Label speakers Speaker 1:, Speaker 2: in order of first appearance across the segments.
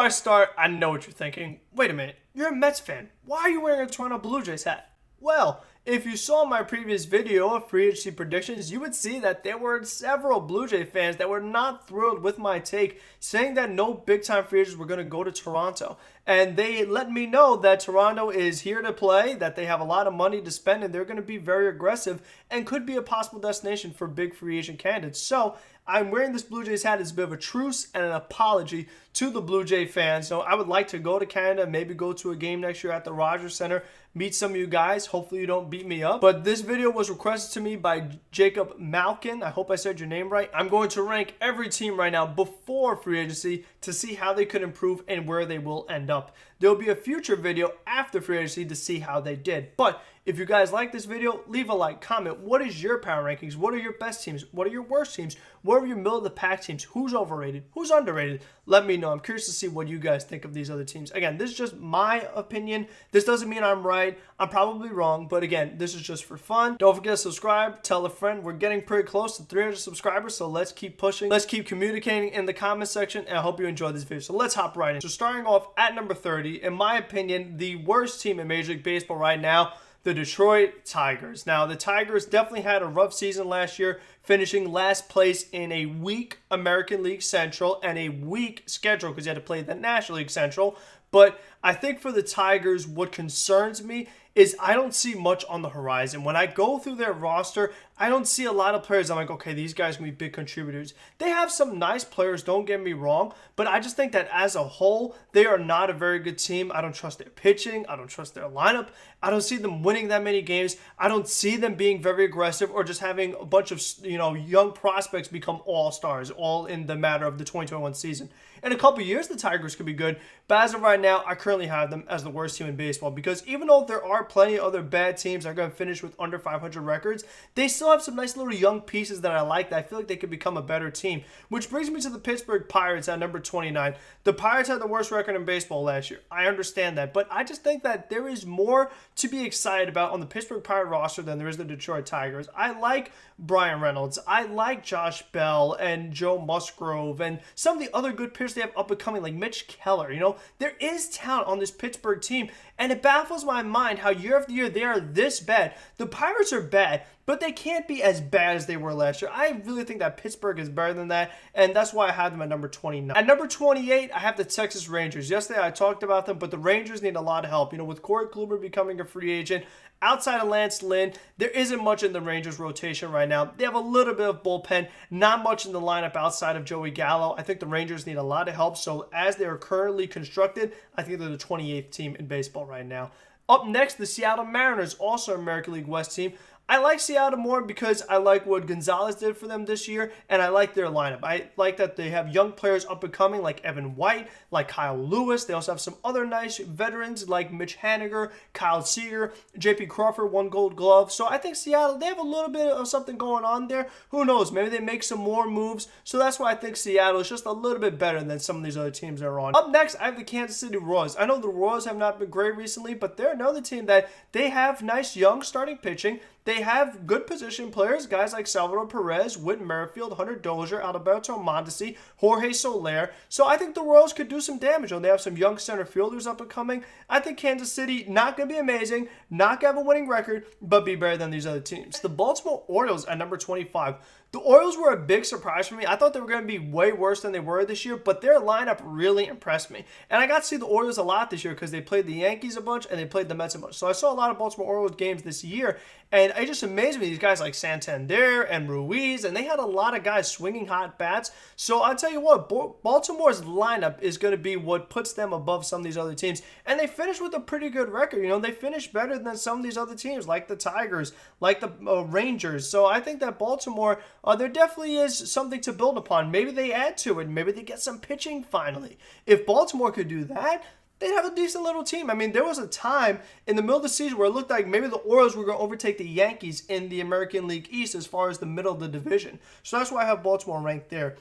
Speaker 1: I start, I know what you're thinking. Wait a minute, you're a Mets fan. Why are you wearing a Toronto Blue Jays hat? Well, if you saw my previous video of free agency predictions, you would see that there were several Blue Jay fans that were not thrilled with my take, saying that no big-time free agents were going to go to Toronto. And they let me know that Toronto is here to play, that they have a lot of money to spend, and they're going to be very aggressive and could be a possible destination for big free agent candidates. So I'm wearing this Blue Jays hat as a bit of a truce and an apology to the Blue Jay fans. So I would like to go to Canada, maybe go to a game next year at the Rogers Center, meet some of you guys. Hopefully you don't beat me up. But this video was requested to me by Jacob Malkin. I hope I said your name right. I'm going to rank every team right now before free agency to see how they could improve and where they will end up. There will be a future video after free agency to see how they did. But if you guys like this video, leave a like, comment. What is your power rankings? What are your best teams? What are your worst teams? What are your middle of the pack teams? Who's overrated? Who's underrated? Let me know. I'm curious to see what you guys think of these other teams. Again, this is just my opinion. This doesn't mean I'm right. I'm probably wrong. But again, this is just for fun. Don't forget to subscribe. Tell a friend. We're getting pretty close to 300 subscribers. So let's keep pushing. Let's keep communicating in the comment section. And I hope you enjoyed this video. So let's hop right in. So starting off at number 30, in my opinion, the worst team in Major League Baseball right now, the Detroit Tigers. Now, the Tigers definitely had a rough season last year, finishing last place in a weak American League Central and a weak schedule because you had to play the National League Central. But I think for the Tigers, what concerns me is I don't see much on the horizon. When I go through their roster, I don't see a lot of players. I'm like, okay, these guys can be big contributors. They have some nice players, don't get me wrong, but I just think that as a whole, they are not a very good team. I don't trust their pitching. I don't trust their lineup. I don't see them winning that many games. I don't see them being very aggressive or just having a bunch of, young prospects become all-stars, all in the matter of the 2021 season. In a couple years, the Tigers could be good, but as of right now, I currently have them as the worst team in baseball because even though there are plenty of other bad teams that are going to finish with under 500 records, they still have some nice little young pieces that I like that I feel like they could become a better team, which brings me to the Pittsburgh Pirates at number 29. The Pirates had the worst record in baseball last year. I understand that, but I just think that there is more to be excited about on the Pittsburgh Pirate roster than there is the Detroit Tigers. I like Brian Reynolds. I like Josh Bell and Joe Musgrove and some of the other good pitchers they have up and coming like Mitch Keller. There is talent on this Pittsburgh team, and it baffles my mind how year after year they are this bad. The Pirates are bad, but they can't be as bad as they were last year. I really think that Pittsburgh is better than that, and that's why I have them at number 29. At number 28, I have the Texas Rangers. Yesterday I talked about them, but the Rangers need a lot of help. With Corey Kluber becoming a free agent, outside of Lance Lynn, there isn't much in the Rangers rotation right now. They have a little bit of bullpen, not much in the lineup outside of Joey Gallo. I think the Rangers need a lot of help, so as they are currently constructed, I think they're the 28th team in baseball right now. Up next, the Seattle Mariners, also an American League West team. I like Seattle more because I like what Gonzalez did for them this year, and I like their lineup. I like that they have young players up and coming like Evan White, like Kyle Lewis. They also have some other nice veterans like Mitch Haniger, Kyle Seager, J.P. Crawford, won Gold Glove. So I think Seattle, they have a little bit of something going on there. Who knows? Maybe they make some more moves. So that's why I think Seattle is just a little bit better than some of these other teams that are on. Up next, I have the Kansas City Royals. I know the Royals have not been great recently, but they're another team that they have nice young starting pitching. They have good position players, guys like Salvador Perez, Whit Merrifield, Hunter Dozier, Alberto Mondesi, Jorge Soler. So I think the Royals could do some damage. They have some young center fielders up and coming. I think Kansas City, not going to be amazing, not going to have a winning record, but be better than these other teams. The Baltimore Orioles at number 25. The Orioles were a big surprise for me. I thought they were going to be way worse than they were this year, but their lineup really impressed me. And I got to see the Orioles a lot this year because they played the Yankees a bunch and they played the Mets a bunch. So I saw a lot of Baltimore Orioles games this year, and it just amazed me. These guys like Santander and Ruiz, and they had a lot of guys swinging hot bats. So I'll tell you what, Baltimore's lineup is going to be what puts them above some of these other teams. And they finished with a pretty good record. They finished better than some of these other teams like the Tigers, like the Rangers. So I think that Baltimore, there definitely is something to build upon. Maybe they add to it. Maybe they get some pitching finally. If Baltimore could do that, they'd have a decent little team. I mean, there was a time in the middle of the season where it looked like maybe the Orioles were going to overtake the Yankees in the American League East as far as the middle of the division. So that's why I have Baltimore ranked there.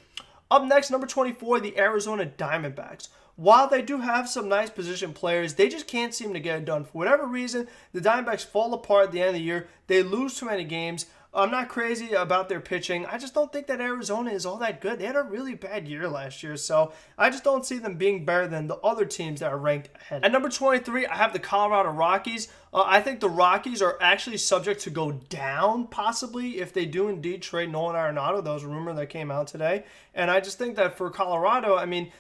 Speaker 1: Up next, number 24, the Arizona Diamondbacks. While they do have some nice position players, they just can't seem to get it done. For whatever reason, the Diamondbacks fall apart at the end of the year. They lose too many games. I'm not crazy about their pitching. I just don't think that Arizona is all that good. They had a really bad year last year, so I just don't see them being better than the other teams that are ranked ahead. At number 23, I have the Colorado Rockies. I think the Rockies are actually subject to go down, possibly, if they do indeed trade Nolan Arenado. That was a rumor that came out today. And I just think that for Colorado, I mean,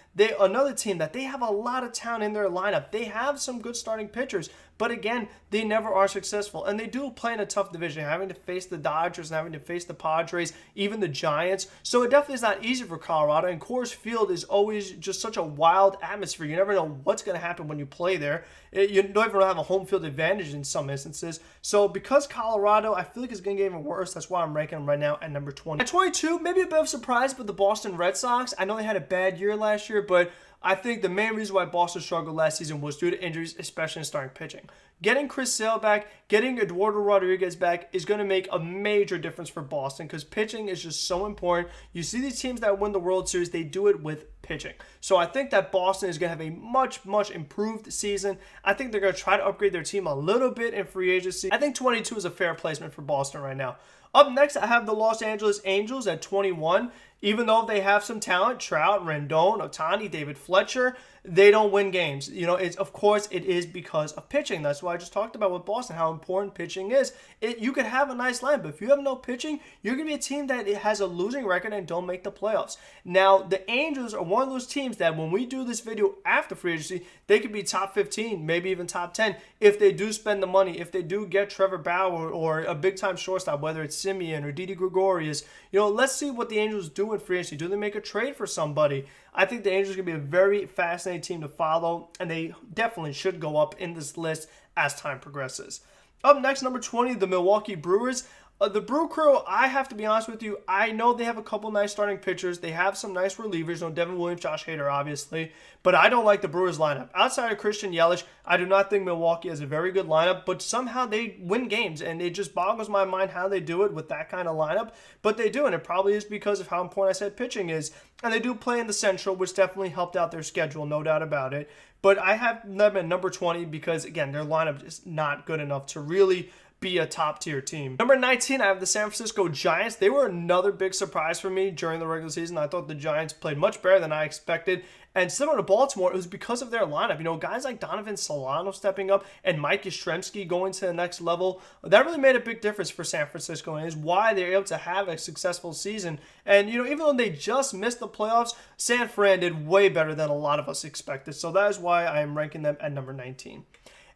Speaker 1: another team that they have a lot of talent in their lineup. They have some good starting pitchers, but again, they never are successful. And they do play in a tough division, having to face the Dodgers and having to face the Padres, even the Giants. So it definitely is not easy for Colorado. And Coors Field is always just such a wild atmosphere. You never know what's going to happen when you play there. You don't even have a home field advantage in some instances. So because Colorado, I feel like it's going to get even worse. That's why I'm ranking them right now at number 20. At 22, maybe a bit of a surprise, but the Boston Red Sox. I know they had a bad year last year, but I think the main reason why Boston struggled last season was due to injuries, especially in starting pitching. Getting Chris Sale back, getting Eduardo Rodriguez back is going to make a major difference for Boston because pitching is just so important. You see these teams that win the World Series, they do it with pitching. So I think that Boston is going to have a much, much improved season. I think they're going to try to upgrade their team a little bit in free agency. I think 22 is a fair placement for Boston right now. Up next, I have the Los Angeles Angels at 21. Even though they have some talent, Trout, Rendon, Ohtani, David Fletcher, they don't win games. You know, of course it is because of pitching. That's why I just talked about with Boston, how important pitching is. You could have a nice line, but if you have no pitching, you're going to be a team that has a losing record and don't make the playoffs. Now, the Angels are one of those teams that when we do this video after free agency, they could be top 15, maybe even top 10, if they do spend the money, if they do get Trevor Bauer or a big-time shortstop, whether it's Simeon or Didi Gregorius. You know, let's see what the Angels do in free agency. Do they make a trade for somebody? I think the Angels are going to be a very fascinating team to follow, and they definitely should go up in this list as time progresses. Up next, number 20, the Milwaukee Brewers. The Brew Crew, I have to be honest with you, I know they have a couple nice starting pitchers. They have some nice relievers. No, Devin Williams, Josh Hader, obviously. But I don't like the Brewers lineup. Outside of Christian Yelich, I do not think Milwaukee has a very good lineup, but somehow they win games, and it just boggles my mind how they do it with that kind of lineup. But they do, and it probably is because of how important I said pitching is. And they do play in the Central, which definitely helped out their schedule, no doubt about it. But I have them at number 20 because, again, their lineup is not good enough to really be a top-tier team. Number 19, I have the San Francisco Giants. They were another big surprise for me during the regular season. I thought the Giants played much better than I expected. And similar to Baltimore, it was because of their lineup. You know, guys like Donovan Solano stepping up and Mike Yastrzemski going to the next level. That really made a big difference for San Francisco and is why they're able to have a successful season. And, you know, even though they just missed the playoffs, San Fran did way better than a lot of us expected. So that is why I am ranking them at number 19.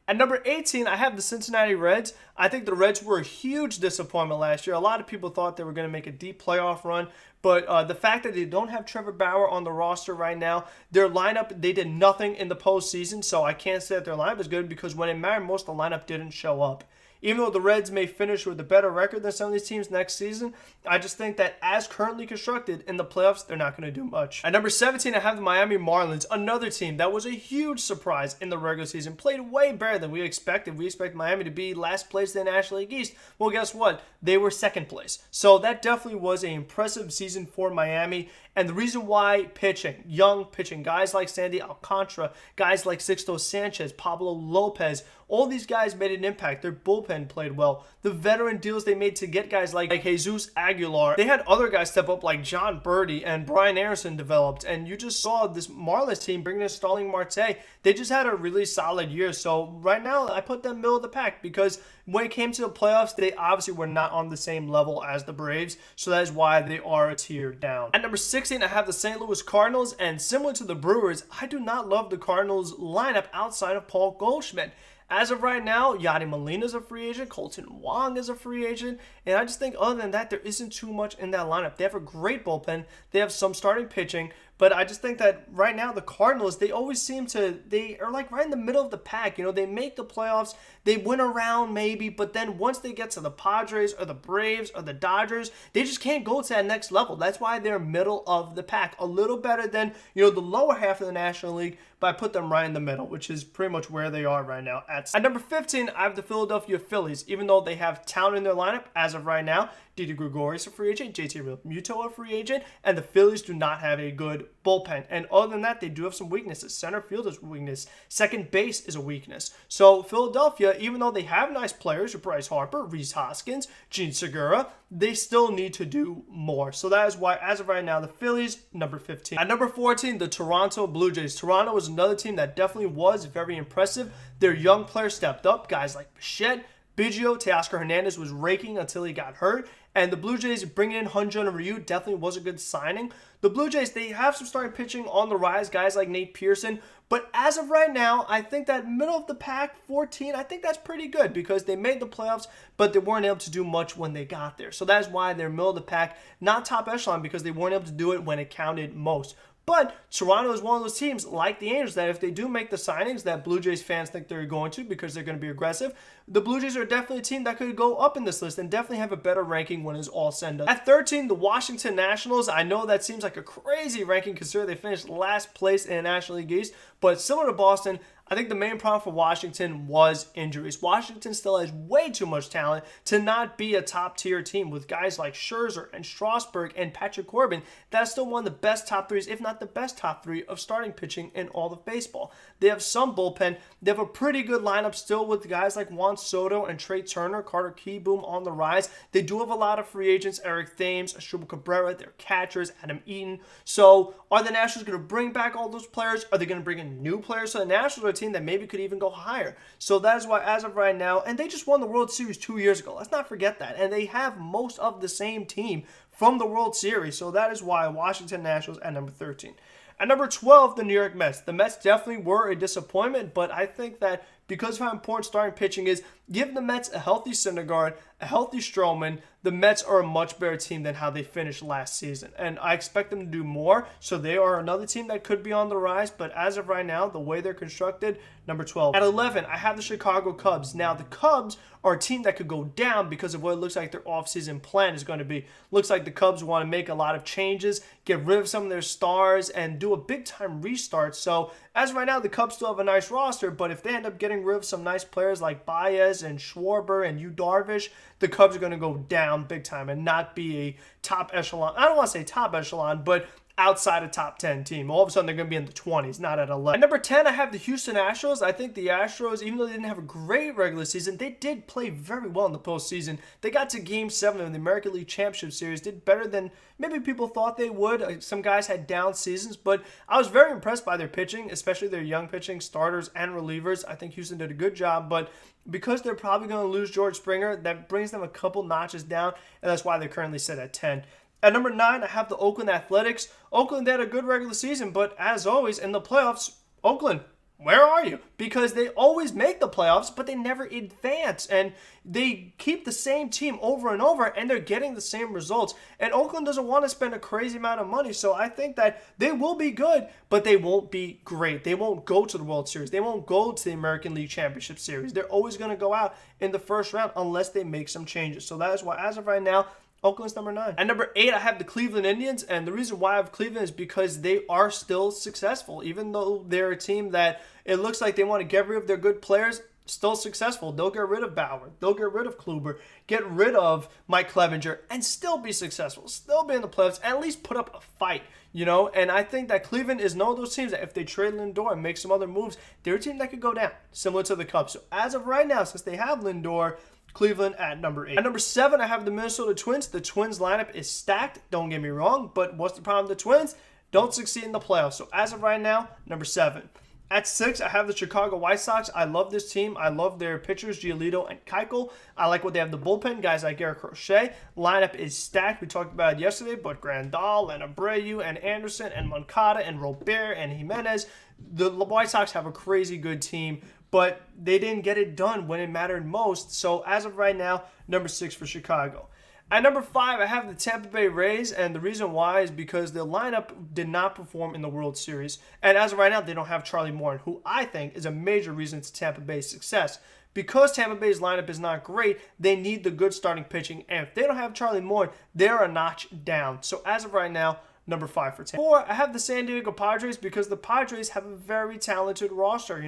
Speaker 1: At number 18, I have the Cincinnati Reds. I think the Reds were a huge disappointment last year. A lot of people thought they were going to make a deep playoff run, but the fact that they don't have Trevor Bauer on the roster right now, their lineup, they did nothing in the postseason, so I can't say that their lineup is good because when it mattered most, the lineup didn't show up. Even though the Reds may finish with a better record than some of these teams next season, I just think that as currently constructed in the playoffs, they're not going to do much. At number 17, I have the Miami Marlins, another team that was a huge surprise in the regular season. Played way better than we expected. We expect Miami to be last place in the National League East. Well, guess what? They were second place. So that definitely was an impressive season for Miami. And the reason why pitching, young pitching, guys like Sandy Alcantara, guys like Sixto Sanchez, Pablo Lopez, all these guys made an impact. Their bullpen played well. The veteran deals they made to get guys like Jesus Aguilar. They had other guys step up like John Birdie and Brian Anderson developed. And you just saw this Marlins team bringing in Starling Marte. They just had a really solid year. So right now, I put them middle of the pack because when it came to the playoffs, they obviously were not on the same level as the Braves. So that is why they are a tier down. At number 16, I have the St. Louis Cardinals. And similar to the Brewers, I do not love the Cardinals lineup outside of Paul Goldschmidt. As of right now, Yadi Molina is a free agent, Colton Wong is a free agent, and I just think other than that, there isn't too much in that lineup. They have a great bullpen, they have some starting pitching, but I just think that right now the Cardinals, they always seem to, they are like right in the middle of the pack. You know, they make the playoffs, they win around maybe, but then once they get to the Padres or the Braves or the Dodgers, they just can't go to that next level. That's why they're middle of the pack. A little better than, you know, the lower half of the National League, but I put them right in the middle, which is pretty much where they are right now. At number 15, I have the Philadelphia Phillies. Even though they have talent in their lineup as of right now, Didi Gregorius a free agent, JT Realmuto a free agent, and the Phillies do not have a good bullpen. And other than that, they do have some weaknesses. Center field is a weakness. Second base is a weakness. So Philadelphia, even though they have nice players, Bryce Harper, Rhys Hoskins, Gene Segura, they still need to do more. So that is why, as of right now, the Phillies, number 15. At number 14, the Toronto Blue Jays. Toronto was another team that definitely was very impressive. Their young players stepped up. Guys like Bichette, Biggio, Teoscar Hernandez was raking until he got hurt. And the Blue Jays bringing in Hyun-Jin Ryu definitely was a good signing. The Blue Jays, they have some starting pitching on the rise, guys like Nate Pearson. But as of right now, I think that middle of the pack, 14, I think that's pretty good because they made the playoffs, but they weren't able to do much when they got there. So that's why they're middle of the pack, not top echelon, because they weren't able to do it when it counted most. But Toronto is one of those teams, like the Angels, that if they do make the signings that Blue Jays fans think they're going to because they're going to be aggressive, the Blue Jays are definitely a team that could go up in this list and definitely have a better ranking when it's all said and done. At 13, the Washington Nationals. I know that seems like a crazy ranking considering they finished last place in the National League East, but similar to Boston, I think the main problem for Washington was injuries. Washington still has way too much talent to not be a top-tier team with guys like Scherzer and Strasburg and Patrick Corbin. That's still one of the best top threes, if not the best top three of starting pitching in all of baseball. They have some bullpen. They have a pretty good lineup still with guys like Juan Soto and Trey Turner, Carter Kieboom on the rise. They do have a lot of free agents, Eric Thames, Asdrubal Cabrera, their catchers, Adam Eaton. So are the Nationals going to bring back all those players? Are they going to bring in new players? So the Nationals are a team that maybe could even go higher. So that is why, as of right now, and they just won the World Series 2 years ago. Let's not forget that. And they have most of the same team from the World Series. So that is why Washington Nationals at number 13. At number 12, the New York Mets. The Mets definitely were a disappointment, but I think that because of how important starting pitching is, give the Mets a healthy Syndergaard, a healthy Stroman, the Mets are a much better team than how they finished last season. And I expect them to do more, so they are another team that could be on the rise, but as of right now, the way they're constructed, number 12. At 11, I have the Chicago Cubs. Now, the Cubs are a team that could go down because of what it looks like their offseason plan is going to be. Looks like the Cubs want to make a lot of changes, get rid of some of their stars, and do a big-time restart. So, as of right now, the Cubs still have a nice roster, but if they end up getting rid of some nice players like Baez and Schwarber and Yu Darvish, the Cubs are going to go down big time and not be a top echelon. I don't want to say top echelon, but outside a top 10 team. All of a sudden, they're going to be in the 20s, not at 11. At number 10, I have the Houston Astros. I think the Astros, even though they didn't have a great regular season, they did play very well in the postseason. They got to Game 7 of the American League Championship Series, did better than maybe people thought they would. Some guys had down seasons, but I was very impressed by their pitching, especially their young pitching, starters and relievers. I think Houston did a good job, but because they're probably going to lose George Springer, that brings them a couple notches down, and that's why they're currently set at 10. At number 9, I have the Oakland Athletics. Oakland had a good regular season, but as always, in the playoffs, Oakland, where are you? Because they always make the playoffs, but they never advance. And they keep the same team over and over, and they're getting the same results. And Oakland doesn't want to spend a crazy amount of money, so I think that they will be good, but they won't be great. They won't go to the World Series. They won't go to the American League Championship Series. They're always going to go out in the first round unless they make some changes. So that is why, as of right now, Oakland's number 9. At number 8, I have the Cleveland Indians, and the reason why I have Cleveland is because they are still successful. Even though they're a team that it looks like they want to get rid of their good players, still successful. They'll get rid of Bauer. They'll get rid of Kluber, get rid of Mike Clevenger, and still be successful. Still be in the playoffs, and at least put up a fight, you know? And I think that Cleveland is one of those teams that if they trade Lindor and make some other moves, they're a team that could go down, similar to the Cubs. So as of right now, since they have Lindor, Cleveland at number 8. At number 7, I have the Minnesota Twins. The Twins lineup is stacked, don't get me wrong, but what's the problem with the Twins? Don't succeed in the playoffs. So as of right now, number 7. At 6, I have the Chicago White Sox. I love this team. I love their pitchers, Giolito and Keuchel. I like what they have the bullpen, guys like Garrett Crochet. Lineup is stacked. We talked about it yesterday, but Grandal and Abreu and Anderson and Moncada and Robert and Jimenez. The White Sox have a crazy good team, but they didn't get it done when it mattered most. So as of right now, number 6 for Chicago. At number 5, I have the Tampa Bay Rays, and the reason why is because the lineup did not perform in the World Series. And as of right now, they don't have Charlie Morton, who I think is a major reason to Tampa Bay's success. Because Tampa Bay's lineup is not great, they need the good starting pitching, and if they don't have Charlie Morton, they're a notch down. So as of right now, number 5 for Tampa. 4, I have the San Diego Padres because the Padres have a very talented roster,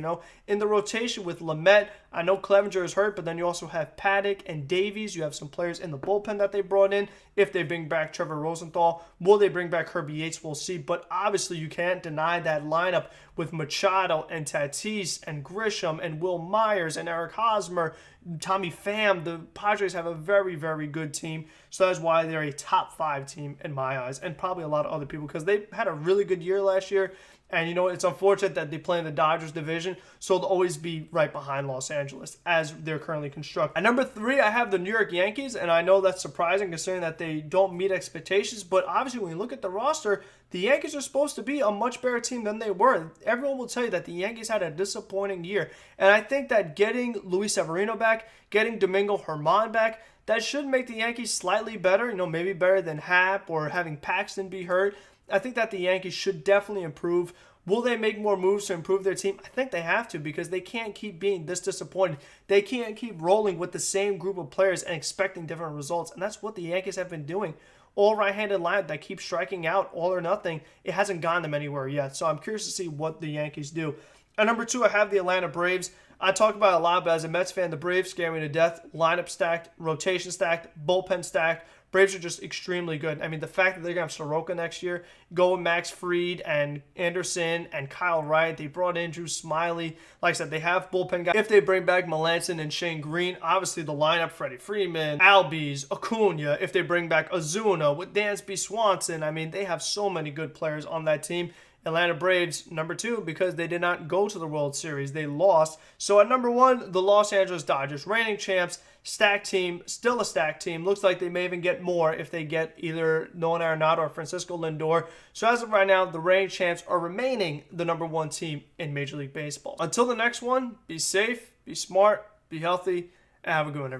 Speaker 1: in the rotation with Lamet. I know Clevenger is hurt, but then you also have Paddock and Davies. You have some players in the bullpen that they brought in. If they bring back Trevor Rosenthal, will they bring back Kirby Yates? We'll see. But obviously, you can't deny that lineup with Machado and Tatis and Grisham and Will Myers and Eric Hosmer, Tommy Pham. The Padres have a very, very good team. So that's why they're a top 5 team in my eyes, and probably a lot of other people, because they had a really good year last year. And, it's unfortunate that they play in the Dodgers division, so they'll always be right behind Los Angeles as they're currently constructed. At number 3, I have the New York Yankees, and I know that's surprising considering that they don't meet expectations, but obviously when you look at the roster, the Yankees are supposed to be a much better team than they were. Everyone will tell you that the Yankees had a disappointing year, and I think that getting Luis Severino back, getting Domingo Germán back, that should make the Yankees slightly better, maybe better than Happ or having Paxton be hurt. I think that the Yankees should definitely improve. Will they make more moves to improve their team? I think they have to, because they can't keep being this disappointed. They can't keep rolling with the same group of players and expecting different results, and that's what the Yankees have been doing. All right-handed lineup that keeps striking out, all or nothing. It hasn't gone them anywhere yet, so I'm curious to see what the Yankees do. At number 2, I have the Atlanta Braves. I talk about it a lot, but as a Mets fan, the Braves scare me to death. Lineup stacked, rotation stacked, bullpen stacked. Braves are just extremely good. I mean, the fact that they're going to have Soroka next year, go with Max Fried and Anderson and Kyle Wright. They brought in Drew Smyly. Like I said, they have bullpen guys. If they bring back Melanson and Shane Green, obviously the lineup, Freddie Freeman, Albies, Acuna. If they bring back Ozuna with Dansby Swanson, I mean, they have so many good players on that team. Atlanta Braves, number 2, because they did not go to the World Series. They lost. So at number 1, the Los Angeles Dodgers, reigning champs, stacked team, still a stacked team. Looks like they may even get more if they get either Nolan Arenado or Francisco Lindor. So as of right now, the reigning champs are remaining the number 1 team in Major League Baseball. Until the next one, be safe, be smart, be healthy, and have a good one, everybody.